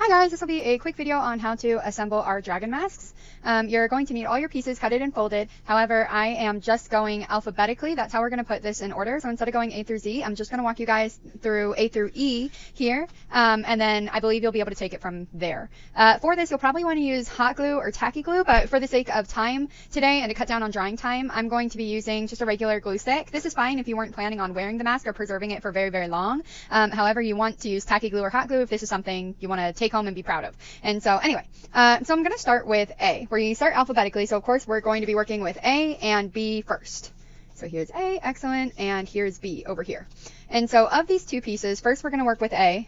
guys, this will be a quick video on how to assemble our dragon masks. You're going to need all your pieces cutted and folded. However, I am just going alphabetically. That's how we're going to put this in order. So instead of going A through Z, I'm just going to walk you guys through A through E here. And then I believe you'll be able to take it from there. For this, you'll probably want to use hot glue or tacky glue, but for the sake of time today and to cut down on drying time, I'm going to be using just a regular glue stick. This is fine if you weren't planning on wearing the mask or preserving it for very, very long. However, you want to use tacky glue or hot glue if this is something you want to take home and be proud of. And so anyway, so I'm going to start with A, where you start alphabetically. So of course we're going to be working with A and B first. So here's A, excellent, and here's B over here. And so of these two pieces, first we're going to work with A.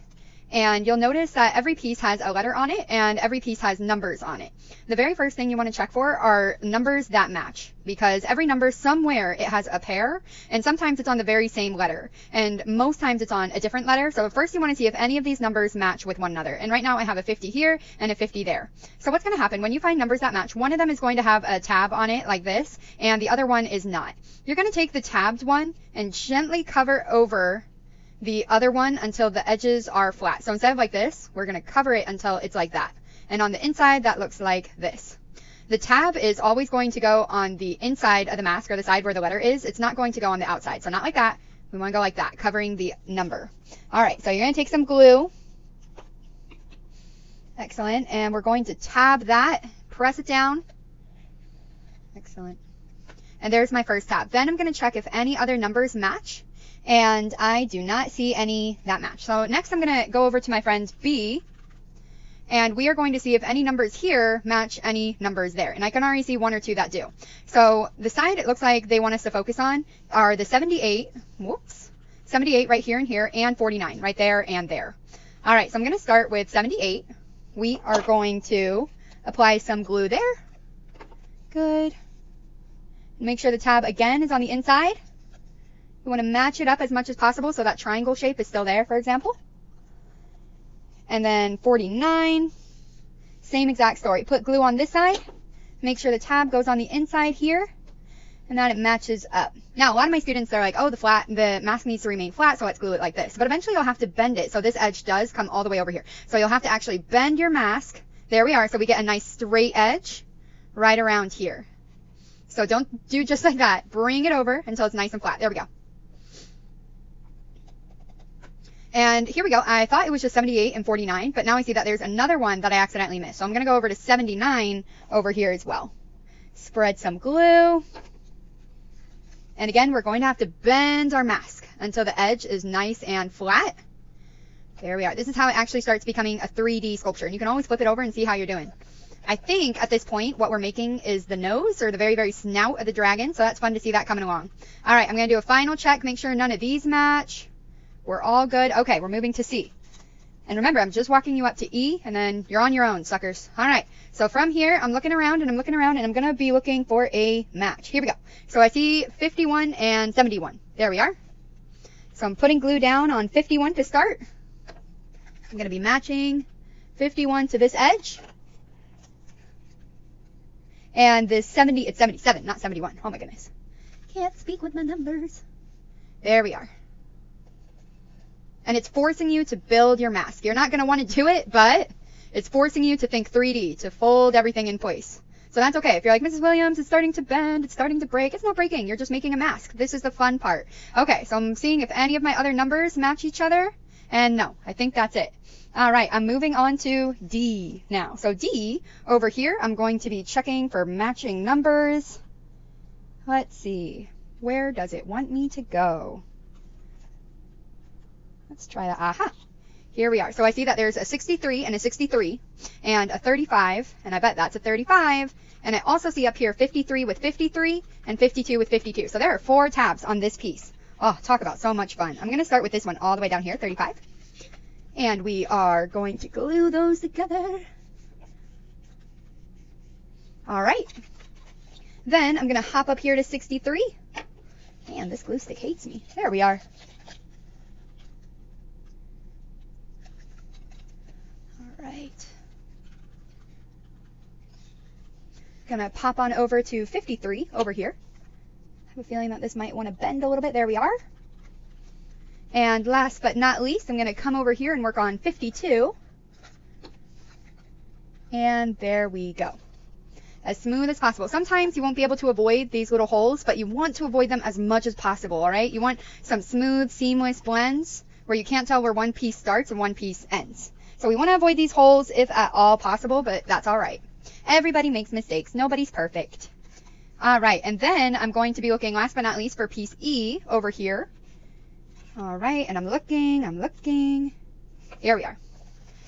And you'll notice that every piece has a letter on it and every piece has numbers on it. The very first thing you want to check for are numbers that match, because every number somewhere it has a pair, and sometimes it's on the very same letter, and most times it's on a different letter. So first you want to see if any of these numbers match with one another. And right now I have a 50 here and a 50 there. So what's going to happen when you find numbers that match, one of them is going to have a tab on it like this, and the other one is not. You're going to take the tabbed one and gently cover over the other one until the edges are flat. So instead of like this, we're going to cover it until it's like that. And on the inside, that looks like this. The tab is always going to go on the inside of the mask, or the side where the letter is. It's not going to go on the outside. So not like that. We want to go like that, covering the number. All right, so you're going to take some glue. Excellent. And we're going to tab that, press it down. Excellent. And there's my first tab. Then I'm going to check if any other numbers match. And I do not see any that match. So next I'm going to go over to my friend B, and we are going to see if any numbers here match any numbers there. And I can already see one or two that do. So the side it looks like they want us to focus on are the 78, 78 right here and here, and 49 right there and there. All right, so I'm going to start with 78. We are going to apply some glue there. Good. Make sure the tab again is on the inside. You want to match it up as much as possible so that triangle shape is still there, for example. And then 49, same exact story. Put glue on this side. Make sure the tab goes on the inside here, and that it matches up. Now, a lot of my students are like, oh, the mask needs to remain flat, so let's glue it like this. But eventually you'll have to bend it, so this edge does come all the way over here. So you'll have to actually bend your mask. There we are, so we get a nice straight edge right around here. So don't do just like that. Bring it over until it's nice and flat. There we go. And here we go. I thought it was just 78 and 49, but now I see that there's another one that I accidentally missed. So I'm going to go over to 79 over here as well. Spread some glue. And again, we're going to have to bend our mask until the edge is nice and flat. There we are. This is how it actually starts becoming a 3D sculpture. And you can always flip it over and see how you're doing. I think at this point, what we're making is the nose, or the very, very snout of the dragon. So that's fun to see that coming along. All right, I'm going to do a final check. Make sure none of these match. We're all good. Okay, we're moving to C. And remember, I'm just walking you up to E, and then you're on your own, suckers. All right, so from here, I'm looking around, and I'm looking around, and I'm going to be looking for a match. Here we go. So I see 51 and 71. There we are. So I'm putting glue down on 51 to start. I'm going to be matching 51 to this edge. And this 70, it's 77, not 71. Oh, my goodness. Can't speak with my numbers. There we are. And it's forcing you to build your mask. You're not going to want to do it, but it's forcing you to think 3D, to fold everything in place. So that's okay. If you're like, Mrs. Williams, it's starting to bend, it's starting to break. It's not breaking. You're just making a mask. This is the fun part. Okay, so I'm seeing if any of my other numbers match each other. And no, I think that's it. All right, I'm moving on to D now. So D, over here, I'm going to be checking for matching numbers. Let's see. Where does it want me to go? Let's try that. Aha. Here we are. So I see that there's a 63 and a 63 and a 35, and I bet that's a 35. And I also see up here 53 with 53 and 52 with 52. So there are 4 tabs on this piece. Oh, talk about so much fun. I'm going to start with this one all the way down here, 35. And we are going to glue those together. All right. Then I'm going to hop up here to 63. Man, this glue stick hates me. There we are. Right. Gonna pop on over to 53 over here. I have a feeling that this might want to bend a little bit. There we are. And last but not least, I'm gonna come over here and work on 52. And there we go. As smooth as possible. Sometimes you won't be able to avoid these little holes, but you want to avoid them as much as possible, all right? You want some smooth, seamless blends where you can't tell where one piece starts and one piece ends. So we want to avoid these holes if at all possible, but that's all right. Everybody makes mistakes. Nobody's perfect. All right, and then I'm going to be looking last but not least for piece E over here. All right, and I'm looking. Here we are.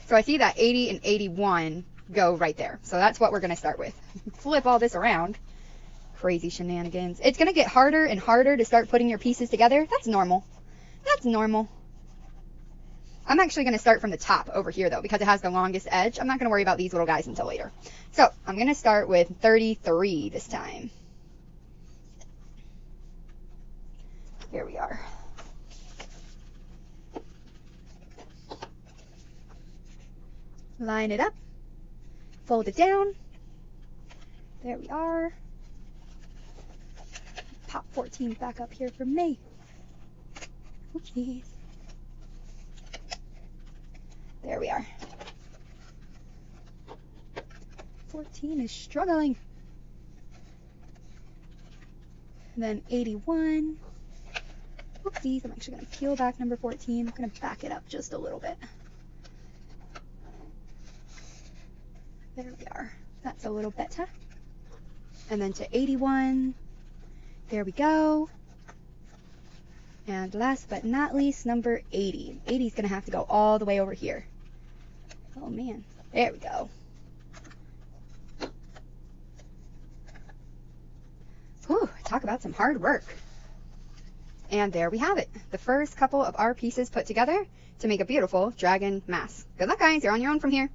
So I see that 80 and 81 go right there. So that's what we're going to start with. Flip all this around. Crazy shenanigans. It's going to get harder and harder to start putting your pieces together. That's normal. That's normal. I'm actually going to start from the top over here, though, because it has the longest edge. I'm not going to worry about these little guys until later. So I'm going to start with 33 this time. Here we are. Line it up. Fold it down. There we are. Pop 14 back up here for me. Oopsies. There we are. 14 is struggling. And then 81. Oopsies, I'm actually going to peel back number 14. I'm going to back it up just a little bit. There we are. That's a little better. And then to 81. There we go. And last but not least, number 80. 80 is going to have to go all the way over here. Oh man. There we go. Whew, talk about some hard work. And there we have it. The first couple of our pieces put together to make a beautiful dragon mask. Good luck, guys. You're on your own from here.